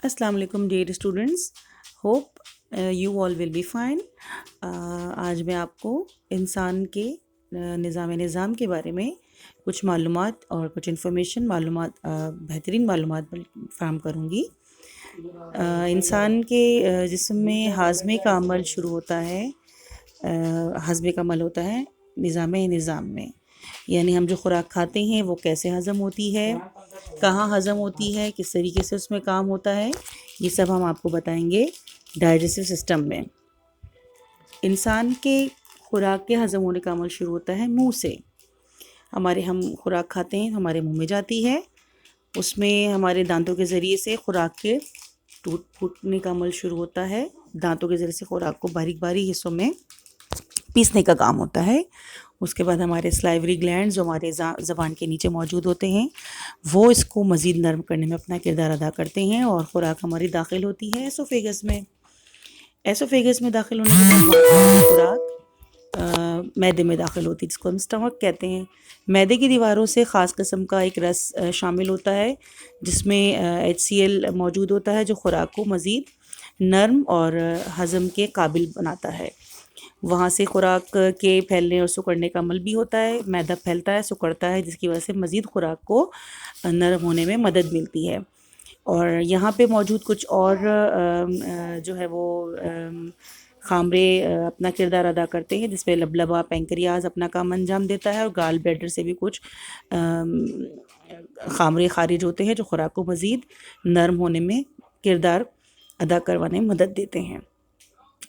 السلام علیکم dear students, hope you all will be fine. آج میں آپ کو انسان کے نظام کے بارے میں کچھ معلومات اور کچھ انفارمیشن بہترین معلومات فراہم کروں گی۔ انسان کے جسم میں ہاضمے کا عمل شروع ہوتا ہے، ہاضمے کا عمل ہوتا ہے نظام میں، یعنی ہم جو خوراک کھاتے ہیں وہ کیسے ہضم ہوتی ہے، کہاں ہضم ہوتی ہے، کس طریقے سے اس میں کام ہوتا ہے، یہ سب ہم آپ کو بتائیں گے ڈائجسٹو سسٹم میں۔ انسان کے خوراک کے ہضم ہونے کا عمل شروع ہوتا ہے منہ سے۔ ہم خوراک کھاتے ہیں، ہمارے منہ میں جاتی ہے، اس میں ہمارے دانتوں کے ذریعے سے خوراک کے پھوٹنے کا عمل شروع ہوتا ہے۔ دانتوں کے ذریعے سے خوراک کو باریک باریک حصوں میں پیسنے کا کام ہوتا ہے۔ اس کے بعد ہمارے سلائیوری گلینڈز جو ہمارے زبان کے نیچے موجود ہوتے ہیں وہ اس کو مزید نرم کرنے میں اپنا کردار ادا کرتے ہیں، اور خوراک ہماری داخل ہوتی ہے ایسوفیگس میں۔ ایسوفیگس میں داخل ہونے کے بعد ہماری خوراک معدے میں داخل ہوتی ہے، جس کو ہم اسٹمک کہتے ہیں۔ معدے کی دیواروں سے خاص قسم کا ایک رس شامل ہوتا ہے جس میں HCl موجود ہوتا ہے، جو خوراک کو مزید نرم اور ہضم کے قابل بناتا ہے۔ وہاں سے خوراک کے پھیلنے اور سکڑنے کا عمل بھی ہوتا ہے، معدہ پھیلتا ہے، سکڑتا ہے، جس کی وجہ سے مزید خوراک کو نرم ہونے میں مدد ملتی ہے۔ اور یہاں پہ موجود کچھ اور جو ہے وہ خامرے اپنا کردار ادا کرتے ہیں، جس میں لبلبا پینکریاز اپنا کام انجام دیتا ہے، اور گال بلیڈر سے بھی کچھ خامرے خارج ہوتے ہیں جو خوراک کو مزید نرم ہونے میں کردار ادا کروانے میں مدد دیتے ہیں۔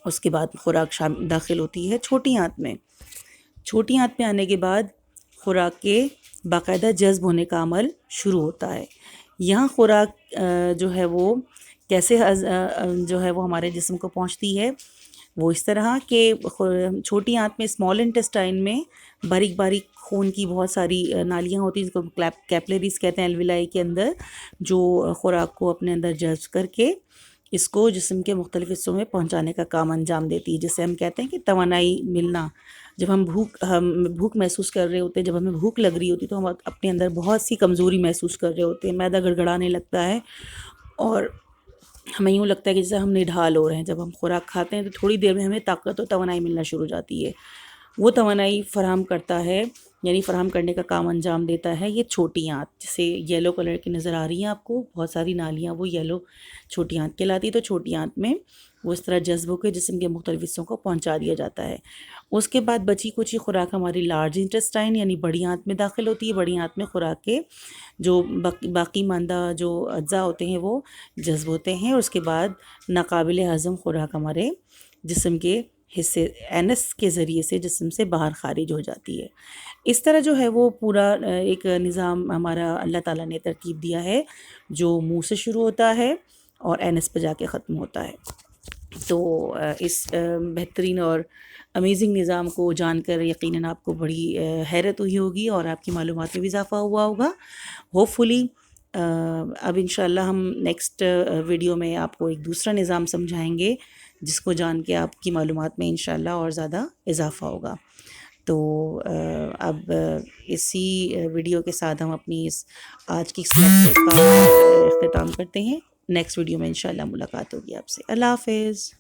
اس کے بعد خوراک داخل ہوتی ہے چھوٹی آنت میں۔ چھوٹی آنت میں آنے کے بعد خوراک کے باقاعدہ جذب ہونے کا عمل شروع ہوتا ہے۔ یہاں خوراک جو ہے وہ کیسے جو ہے وہ ہمارے جسم کو پہنچتی ہے، وہ اس طرح کہ چھوٹی آنت میں اسمال انٹسٹائن میں باریک باریک خون کی بہت ساری نالیاں ہوتی ہیں، جس کو کیپلریز کہتے ہیں، الویلائی کے اندر، جو خوراک کو اپنے اندر جذب کر کے اس کو جسم کے مختلف حصوں میں پہنچانے کا کام انجام دیتی ہے، جسے ہم کہتے ہیں کہ توانائی ملنا۔ جب ہم بھوک محسوس کر رہے ہوتے ہیں، جب ہمیں بھوک لگ رہی ہوتی ہے، تو ہم اپنے اندر بہت سی کمزوری محسوس کر رہے ہوتے ہیں، معدہ گڑگڑانے لگتا ہے اور ہمیں یوں لگتا ہے کہ جیسے ہم نڈھال ہو رہے ہیں۔ جب ہم خوراک کھاتے ہیں تو تھوڑی دیر میں ہمیں طاقت اور توانائی ملنا شروع ہو جاتی ہے۔ وہ توانائی فراہم کرتا ہے، یعنی فراہم کرنے کا کام انجام دیتا ہے یہ چھوٹی آنت، جسے یلو کلر کی نظر آ رہی ہیں آپ کو بہت ساری نالیاں، وہ یلو چھوٹی آنت کہلاتی ہے۔ تو چھوٹی آنت میں وہ اس طرح جذب ہو کے جسم کے مختلف حصوں کو پہنچا دیا جاتا ہے۔ اس کے بعد بچی کچی خوراک ہماری لارج انٹسٹائن یعنی بڑی آنت میں داخل ہوتی ہے۔ بڑی آنت میں خوراک کے جو باقی ماندہ جو اجزاء ہوتے ہیں وہ جذب ہوتے ہیں، اور اس کے بعد ناقابل ہضم خوراک ہمارے جسم کے حصے اینس کے ذریعے سے جسم سے باہر خارج ہو جاتی ہے۔ اس طرح جو ہے وہ پورا ایک نظام ہمارا اللہ تعالیٰ نے ترتیب دیا ہے، جو منہ سے شروع ہوتا ہے اور اینس پہ جا کے ختم ہوتا ہے۔ تو اس بہترین اور امیزنگ نظام کو جان کر یقیناً آپ کو بڑی حیرت ہوئی ہوگی، اور آپ کی معلومات میں بھی اضافہ ہوا ہوگا۔ ہوپ فلی اب انشاءاللہ ہم نیکسٹ ویڈیو میں آپ کو ایک دوسرا نظام سمجھائیں گے، جس کو جان کے آپ کی معلومات میں انشاءاللہ اور زیادہ اضافہ ہوگا۔ تو اب اسی ویڈیو کے ساتھ ہم اپنی اس آج کی اس لیکچر کا اختتام کرتے ہیں۔ نیکسٹ ویڈیو میں انشاءاللہ ملاقات ہوگی آپ سے۔ اللہ حافظ۔